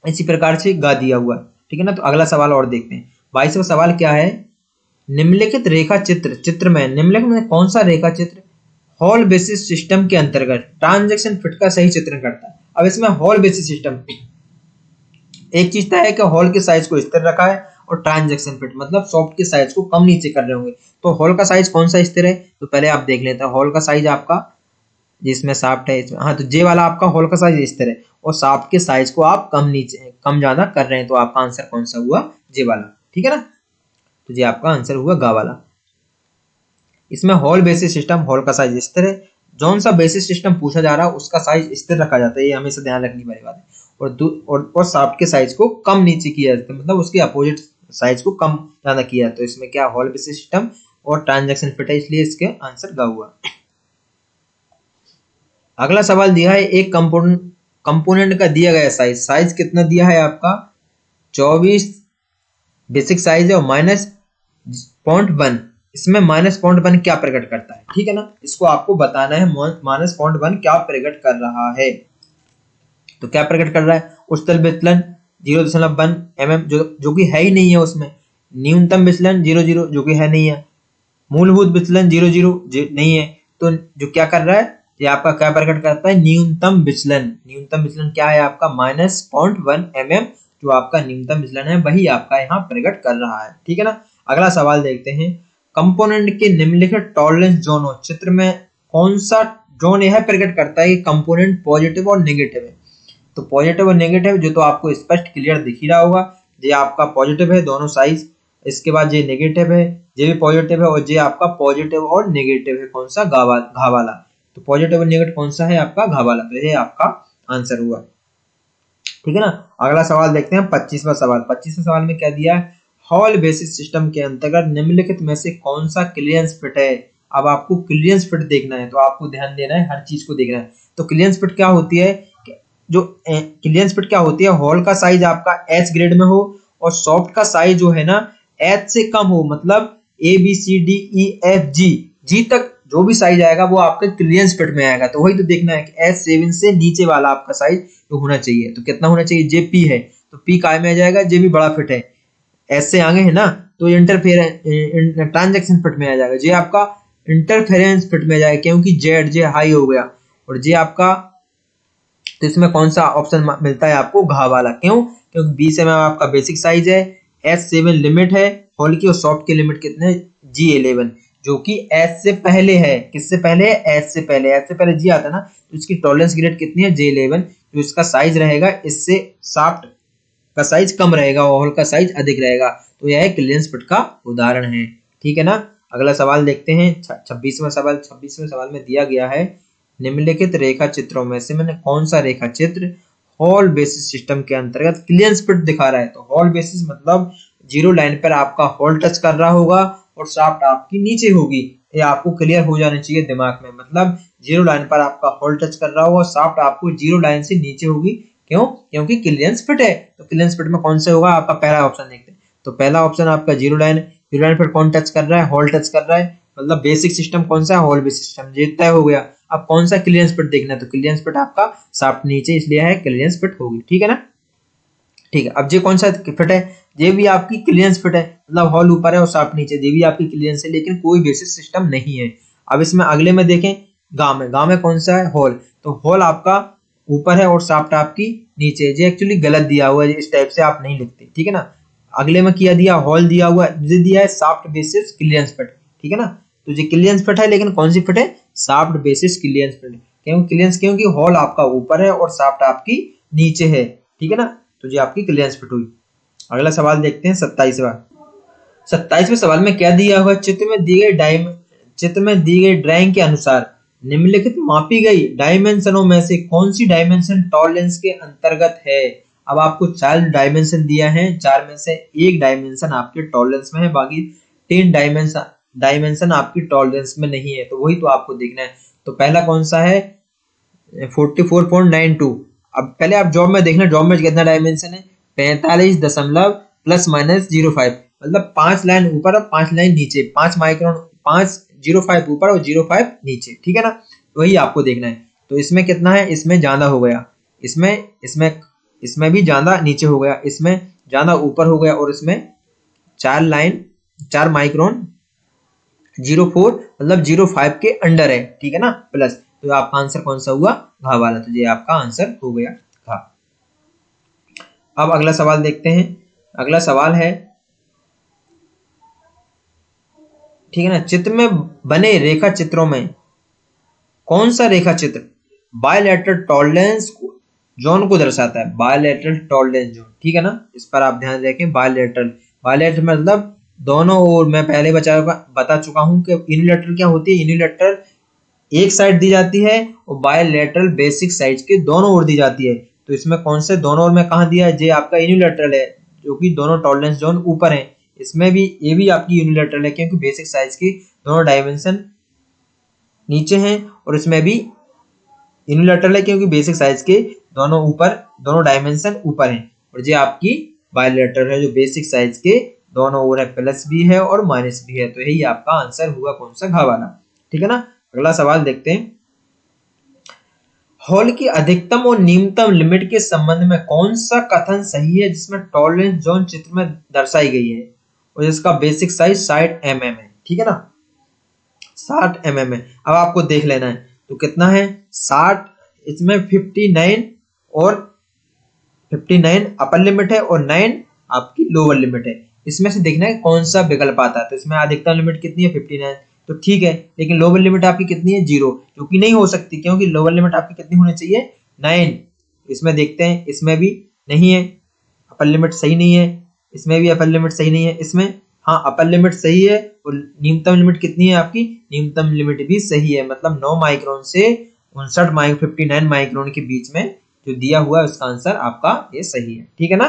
इसी प्रकार से गा दिया हुआ, ठीक है ना। तो अगला सवाल और देखते हैं। 22वां सवाल क्या है? निम्नलिखित रेखा चित्र में निम्नलिखित में कौन सा रेखा चित्र हॉल बेसिस सिस्टम के अंतर्गत ट्रांजैक्शन फिट का सही चित्रण करता है? अब इसमें हॉल बेसिस सिस्टम, एक चीज तय है कि हॉल के साइज को स्थिर रखा है, और ट्रांजैक्शन फिट मतलब सॉफ्ट के साइज को कम नीचे कर रहे होंगे। तो हॉल का साइज कौन सा स्थिर है? तो पहले आप देख लेते हैं। हॉल का साइज आपका, जिसमें सॉफ्ट है इसमें, हाँ, तो जे वाला आपका हॉल का साइज स्थिर है, और सॉफ्ट के साइज को आप कम ज्यादा कर रहे हैं, तो आपका आंसर कौन सा हुआ? जे वाला, ठीक है ना। तो ये आपका आंसर हुआ गा वाला। इसमें हॉल बेसिस सिस्टम, हॉल का साइज स्थिर है। जौन सा बेसिस सिस्टम पूछा जा रहा है उसका साइज स्थिर रखा जाता है, ये हमेशा ध्यान रखने वाली बात है। और सॉफ्ट के साइज को कम नीचे किया जाता है, मतलब उसके अपोजिट साइज को कम ज्यादा किया। तो इसमें क्या? हॉल बेसिस सिस्टम और ट्रांजैक्शन फिट है, इसलिए इसके आंसर गा हुआ। अगला सवाल दिया है एक कंपोनेंट का दिया गया साइज, साइज कितना दिया है आपका 24 बेसिक साइज है और -0.1, इसमें -0.1 क्या प्रकट करता है, ठीक है ना, इसको आपको बताना है -0.1 क्या प्रकट कर रहा है। तो क्या प्रकट कर रहा है, उच्चतल विचलन 0.1 mm जो कि है ही नहीं है उसमें, न्यूनतम विचलन 0.0 जो कि है नहीं है, मूलभूत विचलन 0.0 नहीं है, तो जो क्या कर रहा है ये आपका क्या प्रकट करता है, न्यूनतम विचलन। न्यूनतम विचलन क्या है आपका -0.1 mm, जो आपका न्यूनतम विचलन है वही आपका यहाँ प्रकट कर रहा है, ठीक है ना। अगला सवाल देखते हैं, कंपोनेंट के निम्नलिखित टॉलरेंस जोनों, चित्र में कौन सा जोन यह प्रकट करता है कि कंपोनेंट पॉजिटिव और नेगेटिव है। तो पॉजिटिव और नेगेटिव जो तो आपको स्पष्ट क्लियर दिख ही रहा होगा, ये आपका पॉजिटिव है दोनों साइज, इसके बाद ये नेगेटिव है, ये भी पॉजिटिव है, और ये आपका पॉजिटिव और नेगेटिव है कौन सा, घा वाला। तो पॉजिटिव और नेगेटिव कौन सा है आपका, घा वाला, तो ये आपका आंसर हुआ, ठीक है ना। अगला सवाल देखते हैं 25वां सवाल। 25वें सवाल में क्या दिया है, हॉल बेसिस सिस्टम के अंतर्गत निम्नलिखित में से कौन सा क्लियरेंस फिट है। अब आपको क्लियरेंस फिट देखना है, तो आपको ध्यान देना है, हर चीज को देखना है। तो क्लियरेंस फिट क्या होती है, जो क्लियरेंस फिट क्या होती है, हॉल का साइज आपका एच ग्रेड में हो और सॉफ्ट का साइज जो है ना एच से कम हो, मतलब A B C D E F G G तक जो भी साइज आएगा वो आपका क्लियरेंस फिट में आएगा। तो वही तो देखना है कि H7 से नीचे वाला आपका साइज तो होना चाहिए। तो कितना होना चाहिए, जे पी है तो पी काय में आ जाएगा, जे भी बड़ा फिट है, एस से आगे है ना तो इंटरफेरेंस ट्रांजैक्शन फिट में आ जाएगा, जे आपका इंटरफेरेंस फिट में आ जाएगा क्योंकि जेड जे हाई हो गया, और जे आपका, तो इसमें कौन सा ऑप्शन मिलता है आपको, घा वाला। क्यों, क्योंकि 20 mm आपका बेसिक साइज है, H7 लिमिट है हॉल की, और सॉफ्ट की लिमिट कितने, G11 जो कि H से पहले है, किससे पहले है, H से पहले, H से पहले G आता है ना, तो इसकी टॉलरेंस ग्रेड कितनी है, J11, जो इसका साइज रहेगा इससे शाफ्ट का साइज कम रहेगा और हॉल का साइज अधिक रहेगा। तो यह क्लियरेंस फिट का उदाहरण है, ठीक है ना। अगला सवाल देखते हैं 26वां सवाल। 26वें सवाल में दिया गया है, निम्नलिखित रेखा चित्रों में से मैंने कौन सा रेखा चित्र हॉल बेसिस सिस्टम के अंतर्गत क्लियरेंस फिट दिखा रहा है। तो हॉल बेसिस मतलब जीरो लाइन पर आपका हॉल टच कर रहा होगा और शाफ्ट आपकी नीचे होगी, ये आपको क्लियर हो जाना चाहिए दिमाग में, मतलब जीरो लाइन पर आपका हॉल टच कर रहा होगा, शाफ्ट आपको जीरो लाइन से नीचे होगी। क्यों, क्योंकि क्लियरेंस फिट है। तो क्लियरेंस फिट में कौन सा होगा आपका, पहला ऑप्शन देखते हैं। तो पहला ऑप्शन आपका जीरो लाइन, जीरो लाइन पर कौन टच कर रहा है, हॉल टच कर रहा है, मतलब बेसिक सिस्टम कौन सा है, हॉल बेसिस सिस्टम, ये तय हो गया। अब कौन सा क्लियरेंस फिट देखना है, तो क्लियरेंस फिट आपका शाफ्ट नीचे इसलिए है, क्लियरेंस फिट होगी, ठीक है ना। ठीक है, अब ये कौन सा फिट है, ये भी आपकी क्लियरेंस फिट है, मतलब हॉल ऊपर है और शाफ्ट नीचे, ये भी आपकी क्लियरेंस है, लेकिन कोई बेसिस सिस्टम नहीं है। अब इसमें अगले में देखें, गांव में कौन सा है, हॉल, तो हॉल आपका ऊपर है और शाफ्ट आपकी नीचे, ये एक्चुअली गलत दिया हुआ है, इस टाइप से आप नहीं लिखते, ठीक है ना। अगले में किया दिया, हॉल दिया हुआ है, ये दिया है शाफ्ट बेसिस क्लियरेंस फिट, ठीक है ना। तो ये क्लियरेंस फिट है, लेकिन कौन सी फिट है, शाफ्ट बेसिस क्लियरेंस फिट। क्यों क्लियरेंस, क्योंकि हॉल आपका ऊपर है और शाफ्ट आपकी नीचे है, ठीक है ना, तो ये आपकी क्लियरेंस फिट हुई। अगला सवाल देखते हैं 27वां। 27वें सवाल में क्या दिया हुआ, चित्र में दी गई ड्राइंग के अनुसार निम्नलिखित मापी गई डायमेंशनों में से कौन सी डायमेंशन टॉलरेंस के अंतर्गत है। अब आपको 4 डायमेंशन दिया है, 4 में से एक डायमेंशन आपके टॉलरेंस में है, बाकी 3 डायमेंशन आपकी टॉलरेंस में नहीं है, तो वही तो आपको देखना है। तो पहला कौन सा है, 44.92। अब पहले आप जॉब में देखना, जॉब में कितना डायमेंशन है, 45 दशमलव +-05, मतलब 5 लाइन ऊपर और 5 लाइन नीचे, 5 माइक्रोन, 505 ऊपर और 05 नीचे, ठीक है ना, वही आपको देखना है। तो इसमें कितना है, इसमें ज्यादा हो गया, इसमें भी ज्यादा नीचे हो गया, इसमें ज्यादा ऊपर हो गया, और इसमें 4 माइक्रोन 04 मतलब 05 के अंडर है, ठीक है ना, प्लस। तो आपका आंसर कौन सा हुआ, घा वाला, तो ये आपका आंसर हो गया घा। अब अगला सवाल देखते हैं। अगला सवाल है, ठीक है ना, चित्र में बने रेखा चित्रों में कौन सा रेखा चित्र बायलैटरल टॉलरेंस जोन को दर्शाता है, बायलैटरल टॉलरेंस जोन, ठीक है ना, इस पर आप ध्यान रखें। बायलैटरल मतलब दोनों ओर, मैं पहले बता चुका हूं कि यूनिलैटरल क्या होती है, यूनिलैटरल एक साइड दी जाती है और बायलैटरल बेसिक साइज के दोनों ओर दी जाती है। तो इसमें कौन से दोनों ओर में कहा दिया है, ये आपका यूनिलैटरल है, जो कि दोनों टॉलरेंस जोन ऊपर है। इसमें भी ये भी आपकी यूनिलैटरल है, क्योंकि बेसिक साइज की दोनों डायमेंशन नीचे हैं, और इसमें भी यूनिलैटरल है क्योंकि बेसिक साइज के दोनों डायमेंशन ऊपर हैं, और ये आपकी बायलैटरल है जो बेसिक साइज के दोनों ओर है, प्लस भी है और माइनस भी है। तो यही आपका आंसर हुआ कौन सा, घ वाला। ठीक है ना। अगला सवाल देखते हैं। हॉल की अधिकतम और न्यूनतम लिमिट के संबंध में कौन सा कथन सही है जिसमें टॉलरेंस जोन चित्र में दर्शाई गई है और जिसका बेसिक साइज 60 mm है। ठीक है ना, 60 mm है। अब आपको देख लेना है तो कितना है 60, इसमें 59 और 59 अपर लिमिट है और 9 आपकी लोअर लिमिट है। इसमें से देखना है कौन सा विकल्प आता है। तो इसमें अधिकतम लिमिट कितनी है 59, तो ठीक है, लेकिन लोअर लिमिट आपकी कितनी है 0, जो कि नहीं हो सकती क्योंकि लोअर लिमिट आपकी कितनी होनी चाहिए 9। इसमें देखते हैं, इसमें भी नहीं है, अपर लिमिट सही नहीं है, इसमें भी अपर लिमिट सही नहीं है, इसमें हाँ अपर लिमिट सही है और न्यूनतम लिमिट कितनी है आपकी, न्यूनतम लिमिट भी सही है, मतलब 9 माइक्रोन से 59 माइक्रोन के बीच में जो दिया हुआ है उसका आंसर आपका ये सही है। ठीक है ना।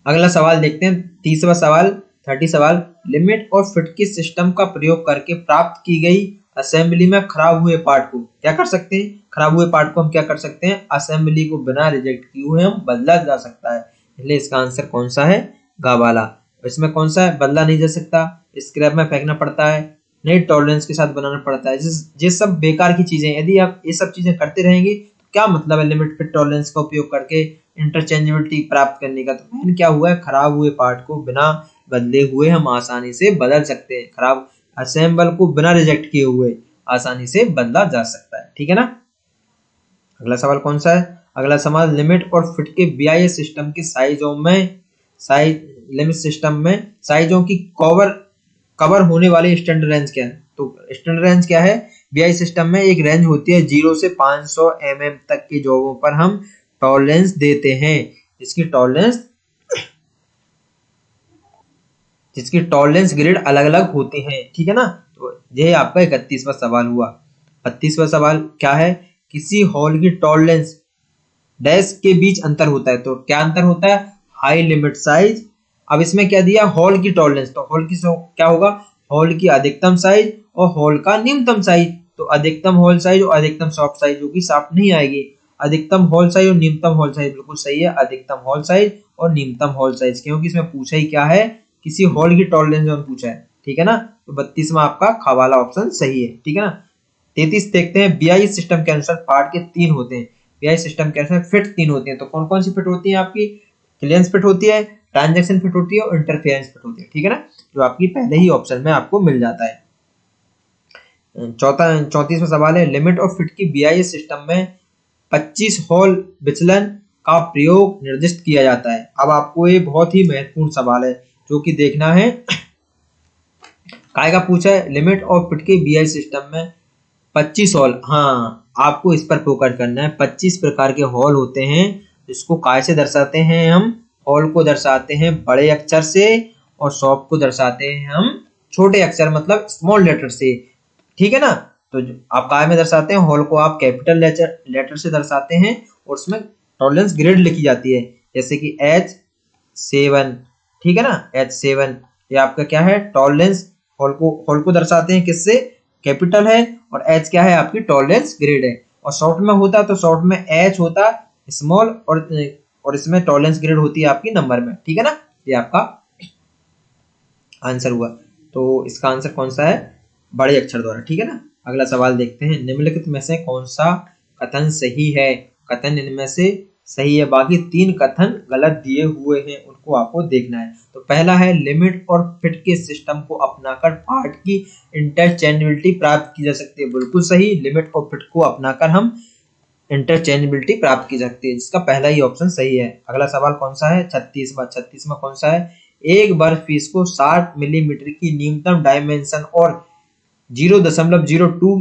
अगला सवाल देखते हैं, तीसरा सवाल 30 सवाल। लिमिट और फिट के सिस्टम का प्रयोग करके प्राप्त की गई असेंबली में खराब हुए पार्ट को क्या कर सकते हैं, खराब हुए पार्ट को हम क्या कर सकते हैं, असेंबली को बिना रिजेक्ट किए हुए हम बदला जा सकता है। इसलिए इसका आंसर कौन सा है, गा वाला। इसमें कौन सा है, बदला नहीं जा सकता, स्क्रैप में फेंकना पड़ता है, नई टॉलरेंस के साथ बनाना पड़ता है। ये सब बेकार की चीजें, यदि आप ये सब चीजें करते रहेंगे तो क्या मतलब है लिमिट फिट टॉलरेंस का उपयोग करके इंटरचेंजेबिलिटी प्राप्त करने का। तो मेन क्या हुआ है, खराब हुए पार्ट को बिना बदले हुए हम आसानी से बदल सकते हैं, खराब असेंबल को बिना रिजेक्ट किए हुए आसानी से बदला जा सकता है। ठीक है ना। अगला सवाल कौन सा है, अगला सवाल लिमिट और फिट के बीआईएस सिस्टम के साइजों में लिमिट सिस्टम में साइजों की कवर होने वाली स्टैंडर्ड रेंज क्या है। तो स्टैंडर्ड रेंज क्या है, बीआई सिस्टम में एक रेंज होती है 0 से 500 mm तक की जगहों पर हम टॉलरेंस देते हैं, जिसकी टॉलरेंस ग्रेड अलग अलग होते हैं। ठीक है ना। तो यह आपका 31वां सवाल हुआ। 32वां सवाल क्या है, किसी हॉल की टॉलरेंस डैश के बीच अंतर होता है। तो क्या अंतर होता है, हाई लिमिट साइज। अब इसमें क्या दिया, हॉल की टॉलरेंस, तो हॉल की क्या होगा, हॉल की अधिकतम साइज और हॉल का न्यूनतम साइज। तो अधिकतम हॉल साइज और अधिकतम सॉफ्ट साइज जो कि सॉफ्ट नहीं आएगी, अधिकतम हॉल साइज और न्यूनतम हॉल साइज बिल्कुल सही है, अधिकतम हॉल साइज और न्यूनतम हॉल साइज, क्योंकि इसमें पूछा ही क्या है, किसी हॉल की टॉलरेंस जोन पूछा है। ठीक है ना। तो 32वां आपका ख वाला ऑप्शन सही है। ठीक है ना। 33 देखते हैं, बीआई सिस्टम के अनुसार पार्ट के 3 होते हैं, बीआई सिस्टम के अनुसार फिट 3 होती हैं। तो कौन कौन सी फिट होती है आपकी, क्लियरेंस फिट होती है, ट्रांजैक्शन फिट होती है और इंटरफेरेंस फिट होती है। ठीक है ना, जो आपकी पहले ही ऑप्शन में आपको मिल जाता है। 34वां सवाल है, लिमिट और फिट की बीआईएस सिस्टम में 25 हॉल विचलन का प्रयोग निर्दिष्ट किया जाता है। अब आपको ये बहुत ही महत्वपूर्ण सवाल है जो कि देखना है, काय का पूछा है, लिमिट और फिट के बीआई सिस्टम में 25 हॉल, हाँ आपको इस पर फोकस करना है। 25 प्रकार के हॉल होते हैं, जिसको काय से दर्शाते हैं हम, हॉल को दर्शाते हैं बड़े अक्षर से और शॉप को दर्शाते हैं हम छोटे अक्षर मतलब स्मॉल लेटर से। ठीक है ना। तो आप काय में दर्शाते हैं, हॉल को आप कैपिटल लेटर से दर्शाते हैं और उसमें टॉलरेंस ग्रेड लिखी जाती है, जैसे कि H7। ठीक है ना, H7 ये आपका क्या है, टॉलरेंस। हॉल को दर्शाते हैं किससे, कैपिटल है, और H क्या है आपकी टॉलरेंस ग्रेड है। और शॉर्ट में होता तो शॉर्ट में H होता स्मॉल और इसमें टॉलरेंस ग्रेड होती है आपकी नंबर में। ठीक है ना, ये आपका आंसर हुआ। तो इसका आंसर कौन सा है, बड़े अक्षर द्वारा। ठीक है ना। अगला सवाल देखते हैं, निम्नलिखित में से कौन सा कथन सही है। कथन इनमें से सही है, बाकी 3 कथन गलत दिए हुए हैं, उनको आपको देखना है। तो पहला है, लिमिट और फिट के सिस्टम को अपनाकर पार्ट की इंटरचेंजेबिलिटी प्राप्त की जा सकती है। बिल्कुल सही, लिमिट और फिट को अपनाकर हम इंटरचेंजेबिलिटी प्राप्त की सकती है, जिसका पहला ही ऑप्शन सही है। अगला सवाल कौन सा है, 36वां कौन सा है, एक वर्ग पीस को 60 मिलीमीटर की न्यूनतम डायमेंशन और 0.02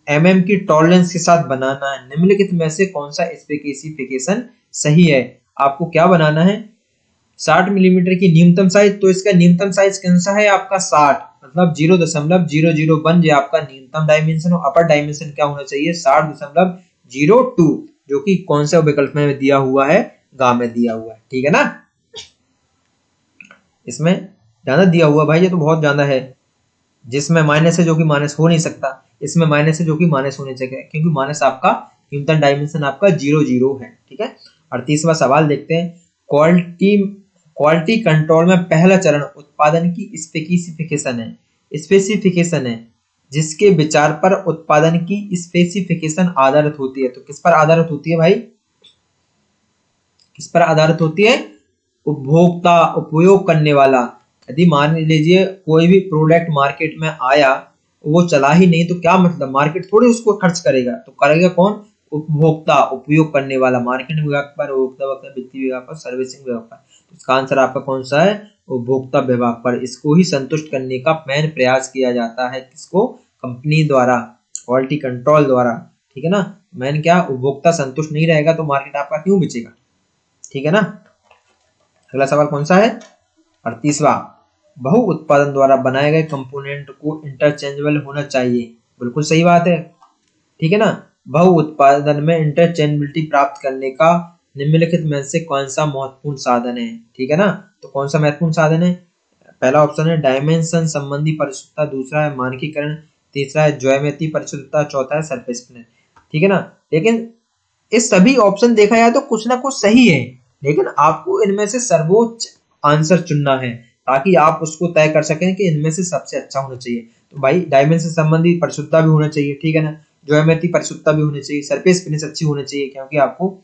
mm की टॉलरेंस के साथ बनाना है। निम्नलिखित में से कौन सा स्पेसिफिकेशन सही है। आपको क्या बनाना है, 60 मिलीमीटर की न्यूनतम साइज, तो इसका न्यूनतम साइज कौन सा है आपका 60, मतलब 0.001 ये आपका न्यूनतम डायमेंशन और अपर डायमेंशन क्या होना चाहिए 60.02, जो कि कौन सा विकल्प में दिया हुआ है, गा में दिया हुआ है। ठीक है ना, इसमें ज्यादा दिया हुआ भाई, ये तो बहुत ज्यादा है, जिसमें माइनस है जो कि माइनस हो नहीं सकता, इसमें माइनस है जो कि माइनस होने चाहिए, क्योंकि माइनस आपका न्यूनतम डायमेंशन आपका 0 0 है। ठीक है। 38वां सवाल देखते हैं। क्वालिटी क्वालिटी कंट्रोल में पहला चरण उत्पादन की स्पेसिफिकेशन है जिसके विचार पर उत्पादन की स्पेसिफिकेशन आधारित होती है। तो किस पर आधारित होती है भाई? किस पर आधारित होती है? उपभोक्ता, उपयोग करने वाला। यदि मान लीजिए कोई भी प्रोडक्ट मार्केट में आया, वो चला ही नहीं, तो क्या मतलब? मार्केट थोड़ी उसको खर्च करेगा, तो करेगा कौन? उपभोक्ता, उपयोग करने वाला। मार्केटिंग विभाग पर, उपभोक्ता विभाग पर, वित्तीय विभाग पर, सर्विसिंग विभाग पर। तो इसका आंसर आपका कौन सा है? उपभोक्ता विभाग पर। इसको ही संतुष्ट करने का मैन प्रयास किया जाता है। किसको? कंपनी द्वारा, क्वालिटी कंट्रोल द्वारा। ठीक है ना। मैन क्या? उपभोक्ता संतुष्ट नहीं रहेगा तो मार्केट आपका क्यों बेचेगा? ठीक है ना। अगला सवाल कौन सा है? 38वां। बहु उत्पादन द्वारा बनाए गए कंपोनेंट को इंटरचेंजेबल होना चाहिए। बिल्कुल सही बात है। ठीक है ना। बहु उत्पादन में इंटरचेंजेबिलिटी प्राप्त करने का निम्नलिखित में से कौन सा महत्वपूर्ण साधन है? ठीक है ना। तो कौन सा महत्वपूर्ण साधन है? पहला ऑप्शन है डायमेंशन संबंधी परिशुद्धता, दूसरा है मानकीकरण, तीसरा है ज्यामिति परिशुद्धता, चौथा है सरफेस फिनिश। ठीक है ना। लेकिन इस सभी ऑप्शन देखा जाए तो कुछ ना कुछ सही है, लेकिन आपको इनमें से सर्वोच्च आंसर चुनना है ताकि आप उसको तय कर सकें कि इनमें से सबसे अच्छा होना चाहिए। तो भाई डायमेंशन संबंधी परिशुद्धता भी होना चाहिए, ठीक है ना, ज्योमेट्री परिशुद्धता भी होनी चाहिए, सरफेस फिनिश अच्छी होनी चाहिए, क्योंकि आपको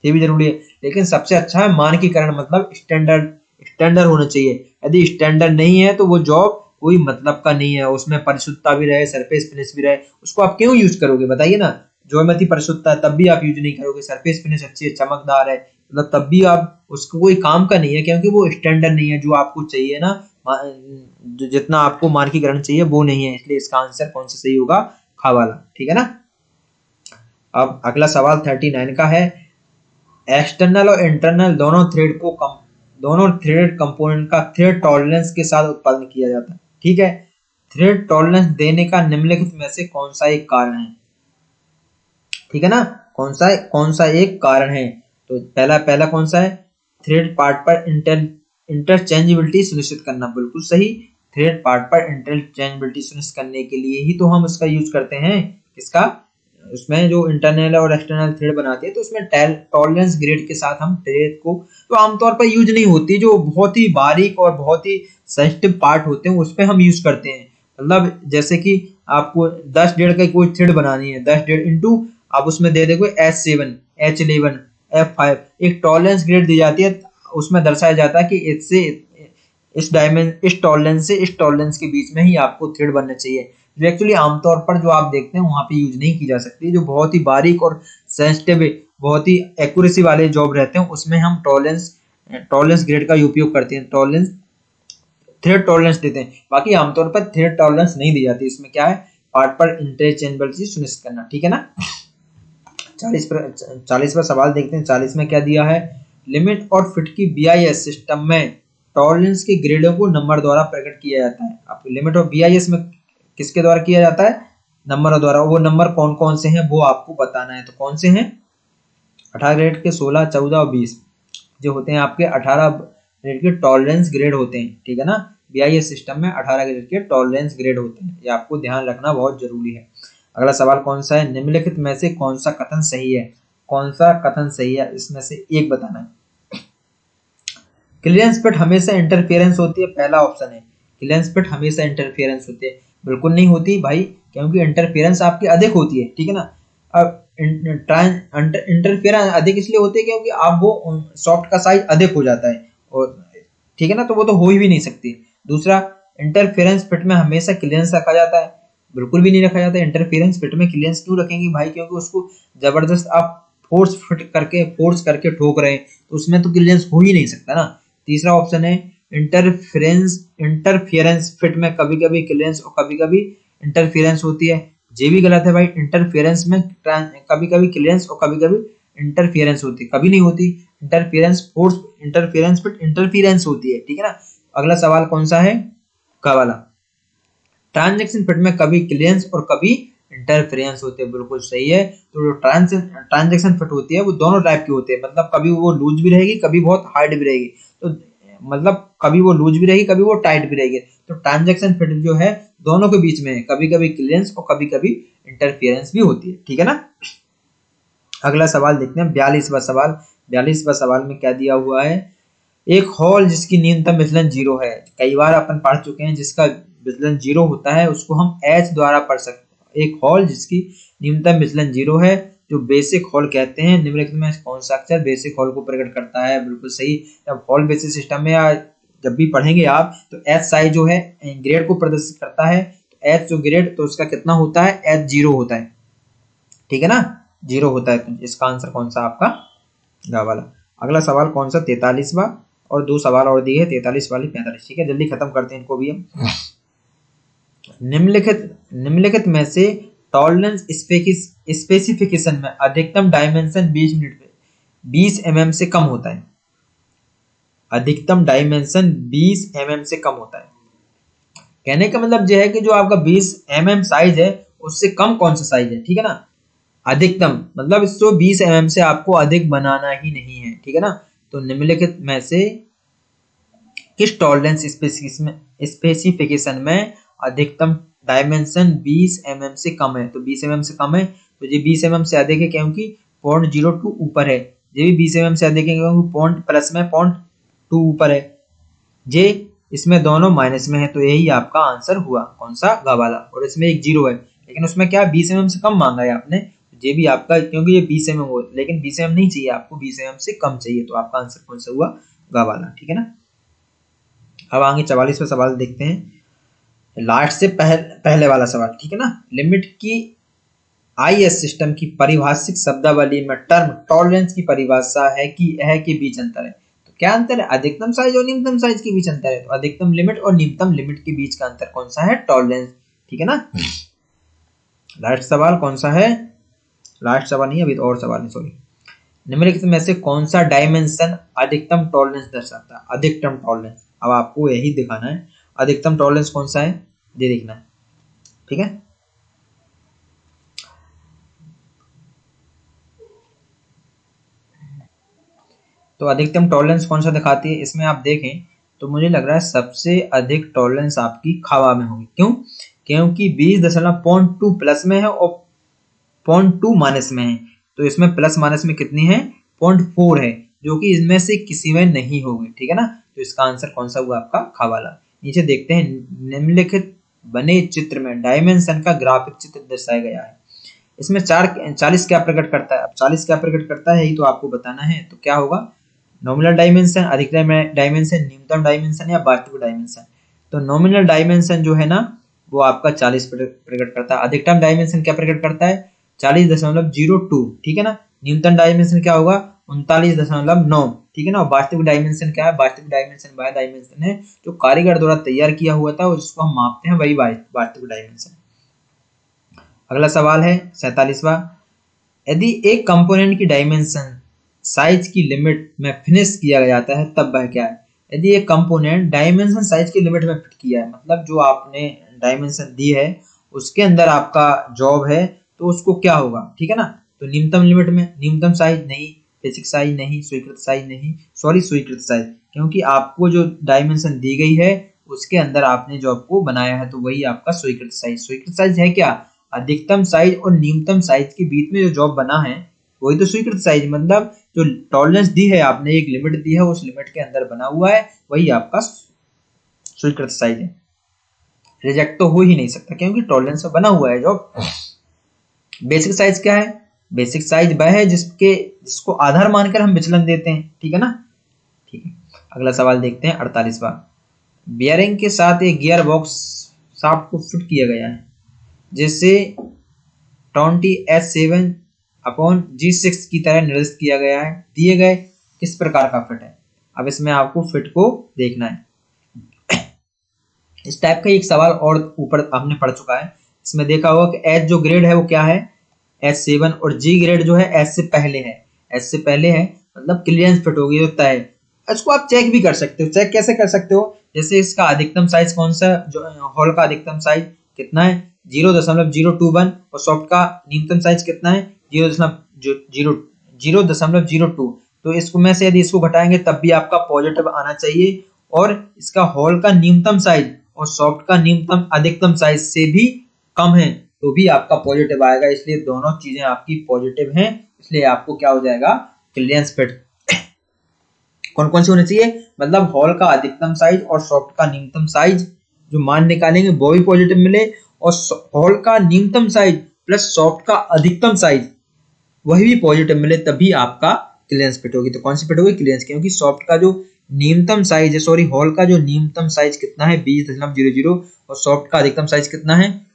ये भी जरूरी है। लेकिन सबसे अच्छा है मानकीकरण, मतलब स्टैंडर्ड होना चाहिए। यदि स्टैंडर्ड नहीं है तो वो जॉब कोई मतलब का नहीं है। उसमें परिशुद्धता भी रहे, सरफेस फिनिश भी रहे, उसको आप क्यों यूज करोगे बताइए ना। ज्योमेट्री परिशुद्धता है तब भी आप यूज नहीं करोगे, सरफेस फिनिश अच्छी है, चमकदार है, मतलब तब भी आप उसको कोई काम का नहीं है, क्योंकि वो स्टैंडर्ड नहीं है जो आपको चाहिए ना, जितना आपको मानकीकरण चाहिए वो नहीं है। इसलिए इसका आंसर कौन सा सही होगा? खा वाला। ठीक है ना। अब अगला सवाल 39 का है। एक्सटर्नल और इंटरनल दोनों थ्रेड कंपोनेंट का थ्रेड टॉलरेंस के साथ उत्पादन किया जाता है। ठीक है। थ्रेड टॉलरेंस देने का निम्नलिखित में से कौन सा एक कारण है? ठीक है ना। कौन सा एक कारण है? तो पहला कौन सा है? थ्रेड पार्ट पर इंटरचेंजेबिलिटी सुनिश्चित करना। बिल्कुल सही। थ्रेड पार्ट पर इंटरचेंजेबिलिटी सुनिश्चित करने के लिए ही तो हम उसका यूज करते हैं। किसका? उसमें जो इंटरनल और एक्सटर्नल थ्रेड बनाते हैं तो उसमें टॉलरेंस ग्रेड के साथ हम थ्रेड को तो आमतौर पर यूज नहीं होती। जो बहुत ही बारीक और बहुत ही सेंसिटिव पार्ट होते हैं उस पर हम यूज करते हैं। मतलब जैसे कि आपको 10 का कोई थ्रेड बनानी है, 10 इंटू आप उसमें दे देखो H7, H11, F5, एक टॉलरेंस ग्रेड दी जाती है। उसमें दर्शाया जाता है कि इससे इस टॉलरेंस से इस टॉलरेंस के बीच में ही आपको थ्रेड बनना चाहिए। जो एक्चुअली आमतौर पर जो आप देखते हैं वहां पे यूज नहीं की जा सकती। जो बहुत ही बारीक और सेंसिटिव, बहुत ही एक्यूरेसी वाले जॉब रहते हैं उसमें हम टॉलरेंस ग्रेड का उपयोग करते हैं, थ्रेड टॉलरेंस देते हैं। बाकी आमतौर पर थ्रेड टॉलरेंस नहीं दी जाती। इसमें क्या है? पार्ट पर इंटरचेंजेबिलिटी सुनिश्चित करना। ठीक है ना। 40वां सवाल देखते हैं। 40 में क्या दिया है? लिमिट और फिट की BIS सिस्टम में टॉलरेंस के ग्रेडों को नंबर द्वारा प्रकट किया जाता है। आपको लिमिट और BIS में किसके द्वारा किया जाता है? नंबर द्वारा। वो नंबर कौन कौन से हैं वो आपको बताना है। तो कौन से हैं? 18 ग्रेड के 16, 14 और 20 जो होते हैं आपके 18 ग्रेड के टॉलरेंस ग्रेड होते हैं। ठीक है ना। BIS सिस्टम में 18 ग्रेड के टॉलरेंस ग्रेड होते हैं। ये आपको ध्यान रखना बहुत जरूरी है। अगला सवाल कौन सा है? निम्नलिखित में से कौन सा कथन सही है? कौन सा कथन सही है? इसमें से एक बताना है। क्लियरेंस फिट हमेशा इंटरफेरेंस होती है। पहला ऑप्शन है क्लियरेंस फिट हमेशा इंटरफेरेंस होती है। बिल्कुल नहीं होती भाई, क्योंकि इंटरफेरेंस आपकी अधिक होती है। ठीक है ना। अब इंटरफेरेंस अधिक इसलिए होती है क्योंकि आप वो सॉफ्ट का साइज अधिक हो जाता है, और ठीक है ना, तो वो तो हो ही भी नहीं सकती। दूसरा, इंटरफेरेंस फिट में हमेशा क्लियरेंस रखा जाता है। बिल्कुल भी नहीं रखा जाता। इंटरफेरेंस फिट में क्लियरेंस क्यों रखेंगे भाई? क्योंकि उसको जबरदस्त आप फोर्स करके ठोक रहे हैं, तो उसमें तो क्लियरेंस हो ही नहीं सकता ना। तीसरा ऑप्शन है इंटरफेरेंस फिट में कभी कभी क्लियरेंस और कभी कभी इंटरफेरेंस होती है। ये भी गलत है भाई। इंटरफेरेंस में कभी कभी क्लियरेंस और कभी कभी इंटरफेरेंस होती है, कभी नहीं होती। इंटरफेरेंस फिट इंटरफेरेंस होती है। ठीक है ना। अगला सवाल कौन सा है? का वाला। ट्रांजैक्शन फिट में कभी क्लियरेंस और कभी इंटरफेरेंस होते हैं। बिल्कुल सही है। तो जो ट्रांजैक्शन फिट होती है वो दोनों टाइप की होती है, मतलब कभी वो लूज भी रहेगी, कभी बहुत हार्ड भी रहेगी। तो मतलब कभी वो लूज भी रहेगी, कभी वो टाइट भी रहेगी। तो ट्रांजैक्शन फिट जो है दोनों के बीच में है, कभी कभी क्लियरेंस और कभी कभी इंटरफियरेंस भी होती है, ठीक है ना। अगला सवाल देखते हैं 42वां सवाल। 42वां सवाल में क्या दिया हुआ है, एक हॉल जिसकी न्यूनतम विचलन 0 है। कई बार अपन पढ़ चुके हैं, जिसका विचलन 0 होता है उसको हम H द्वारा पढ़ सकते हैं। एक हॉल जिसकी न्यूनतम विचलन 0 है, जो बेसिक हॉल कहते हैं। निम्नलिखित में कौन सा अक्षर बेसिक हॉल को प्रकट करता है? बिल्कुल सही। जब हॉल बेसिस सिस्टम में या जब भी पढ़ेंगे आप, तो एच साइज जो है ग्रेड को प्रदर्शित करता है। एच जो ग्रेड, तो उसका कितना होता है? एच 0 होता है, ठीक है ना, 0 होता है। तो इसका आंसर कौन सा आपका? गा वाला। अगला सवाल कौन सा? 43वां, और 2 सवाल और दिए, 43 वाली 45, ठीक है। जल्दी खत्म करते हैं इनको भी हम। निम्नलिखित में से टॉलरेंस स्पेसिफिकेशन में अधिकतम डायमेंशन 20 mm से कम होता है। अधिकतम डायमेंशन 20 mm से कम होता है। कहने का मतलब यह है कि जो आपका 20 mm साइज है, उससे कम कौन सा साइज है, ठीक है ना। अधिकतम मतलब इसको 20 mm से आपको अधिक बनाना ही नहीं है, ठीक है ना। तो निम्नलिखित में से किस टॉलरेंस स्पेसिफिकेशन में अधिकतम डायमेंशन 20 mm से कम है? तो 20 mm से कम है, तो ये 20 mm से अधिक है क्योंकि 0.02 ऊपर है। ये भी 20 mm से अधिक है क्योंकि पॉइंट प्लस में 0.2 ऊपर है। जे इसमें दोनों माइनस में है, तो यही आपका आंसर हुआ, कौन सा? ग वाला। और इसमें एक 0 है, लेकिन उसमें क्या 20 mm से कम मांगा है आपने, ये भी आपका, क्योंकि ये 20 mm हो, लेकिन 20 mm नहीं चाहिए आपको, 20 mm से कम चाहिए, तो आपका आंसर कौन सा हुआ? ग वाला, ठीक है ना। अब आगे 44वां सवाल देखते हैं, लास्ट से पहले वाला सवाल, ठीक है ना। लिमिट की आईएस सिस्टम की पारिभाषिक शब्दावली में टर्म टॉलरेंस की परिभाषा है कि यह के बीच अंतर है। तो क्या अंतर है? अधिकतम साइज और न्यूनतम साइज के बीच अंतर है। तो अधिकतम लिमिट और न्यूनतम लिमिट के बीच का अंतर कौन सा है? टॉलरेंस, ठीक है ना। लास्ट सवाल कौन सा है? लास्ट सवाल नहीं, अभी तो और सवाल है, सॉरी। निम्नलिखित में से कौन सा डायमेंशन अधिकतम टॉलरेंस दर्शाता है? अधिकतम टॉलरेंस, अब आपको यही दिखाना है अधिकतम टॉलरेंस कौन सा है, ये देखना है, ठीक है। तो अधिकतम टॉलरेंस कौन सा दिखाती है? इसमें आप देखें तो मुझे लग रहा है सबसे अधिक टॉलरेंस आपकी खवा में होगी। क्यों? क्योंकि 20.2 प्लस में है और 0.2 माइनस में है। तो इसमें प्लस माइनस में कितनी है? 0.4 है, जो कि इनमें से किसी में नहीं होगी, ठीक है ना। तो इसका आंसर कौन सा हुआ आपका? खा वाला। नीचे देखते हैं, निम्नलिखित बने चित्र में डायमेंशन का ग्राफिक चित्र दर्शाया गया है। इसमें 40 क्या प्रकट करता है? अब 40 क्या प्रकट करता है, यही तो आपको बताना है। तो क्या होगा? नॉमिनल डायमेंशन, अधिकतम डायमेंशन, न्यूनतम डायमेंशन या वास्तविक डायमेंशन। तो नॉमिनल डायमेंशन जो है ना, वो आपका 40 प्रकट करता है। अधिकतम डायमेंशन क्या प्रकट करता है? 40.02, ठीक है ना। न्यूनतम डायमेंशन क्या होगा? 39.9, ठीक है ना। वास्तविक डायमेंशन क्या है? वास्तविक डायमेंशन वह डायमेंशन है जो कारीगर द्वारा तैयार किया हुआ था और जिसको हम मापते हैं, वही वास्तविक डायमेंशन। अगला सवाल है 47वां। यदि एक कंपोनेंट की डायमेंशन साइज की लिमिट में फिनिश किया जाता है, तब वह क्या है? यदि एक कंपोनेंट डायमेंशन साइज की लिमिट में फिट किया है, मतलब जो आपने डायमेंशन दी है उसके अंदर आपका जॉब है, तो उसको क्या होगा, ठीक है ना। तो न्यूनतम लिमिट में, न्यूनतम साइज नहीं, बेसिक साइज नहीं, स्वीकृत साइज नहीं, सॉरी स्वीकृत साइज, क्योंकि आपको जो डायमेंशन दी गई है उसके अंदर आपने जॉब को बनाया है, तो वही आपका स्वीकृत साइज। स्वीकृत साइज है क्या? अधिकतम साइज और न्यूनतम साइज के बीच में जो जॉब बना है वही तो स्वीकृत साइज। मतलब जो टॉलरेंस दी है आपने, एक लिमिट दी है, उस लिमिट के अंदर बना हुआ है, वही आपका स्वीकृत साइज है। रिजेक्ट तो हो ही नहीं सकता क्योंकि टॉलरेंस में बना हुआ है जॉब। बेसिक साइज क्या है? बेसिक साइज वह है जिसको आधार मानकर हम विचलन देते हैं, ठीक है ना। ठीक है, अगला सवाल देखते हैं 48वां। बियरिंग के साथ एक गियर बॉक्स शाफ्ट को फिट किया गया है जिससे 20H7/G6 की तरह निर्दिष्ट किया गया है। दिए गए किस प्रकार का फिट है? अब इसमें आपको फिट को देखना है। इस टाइप का एक सवाल और ऊपर हमने पढ़ चुका है। इसमें देखा होगा कि H जो ग्रेड है वो क्या है? H7, और G ग्रेड जो है H से पहले है। H से पहले है मतलब क्लियरेंस फिट होगी, होता है। इसको आप चेक भी कर सकते हो। चेक कैसे कर सकते हो? जैसे इसका अधिकतम साइज कौन सा, जो हॉल का अधिकतम साइज कितना है? 0.021, और सॉफ्ट का न्यूनतम साइज कितना है? 0.02। तो इसको में से यदि इसको घटाएंगे तब भी आपका पॉजिटिव आना चाहिए। और इसका हॉल का न्यूनतम साइज और सॉफ्ट का न्यूनतम अधिकतम साइज से भी कम है तो भी आपका पॉजिटिव आएगा। इसलिए दोनों चीजें आपकी पॉजिटिव हैं, इसलिए आपको क्या हो जाएगा, क्लियरेंस फिट। कौन कौन से होने चाहिए, मतलब हॉल का अधिकतम साइज और सॉफ्ट का न्यूनतम साइज जो मान निकालेंगे वो भी पॉजिटिव मिले, और हॉल का न्यूनतम साइज प्लस सॉफ्ट का अधिकतम साइज वही भी पॉजिटिव मिले, तभी आपका क्लियरेंस फिट होगी। तो कौन सी फिट होगी, क्लियरेंस, क्योंकि सॉफ्ट का जो न्यूनतम साइज है, सॉरी हॉल का जो न्यूनतम साइज कितना है 20.00 और सॉफ्ट का अधिकतम साइज कितना है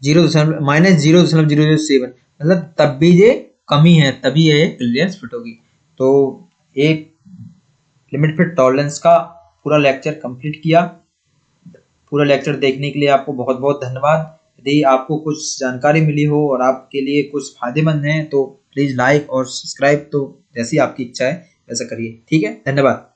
0.-0.007, मतलब तब भी ये कमी है, तभी ये क्लियरेंस फिट होगी। तो एक लिमिट फिट टॉलरेंस का पूरा लेक्चर कंप्लीट किया। पूरा लेक्चर देखने के लिए आपको बहुत बहुत धन्यवाद। यदि आपको कुछ जानकारी मिली हो और आपके लिए कुछ फायदेमंद है तो प्लीज लाइक और सब्सक्राइब, तो जैसी आपकी इच्छा है वैसा करिए। ठीक है, धन्यवाद।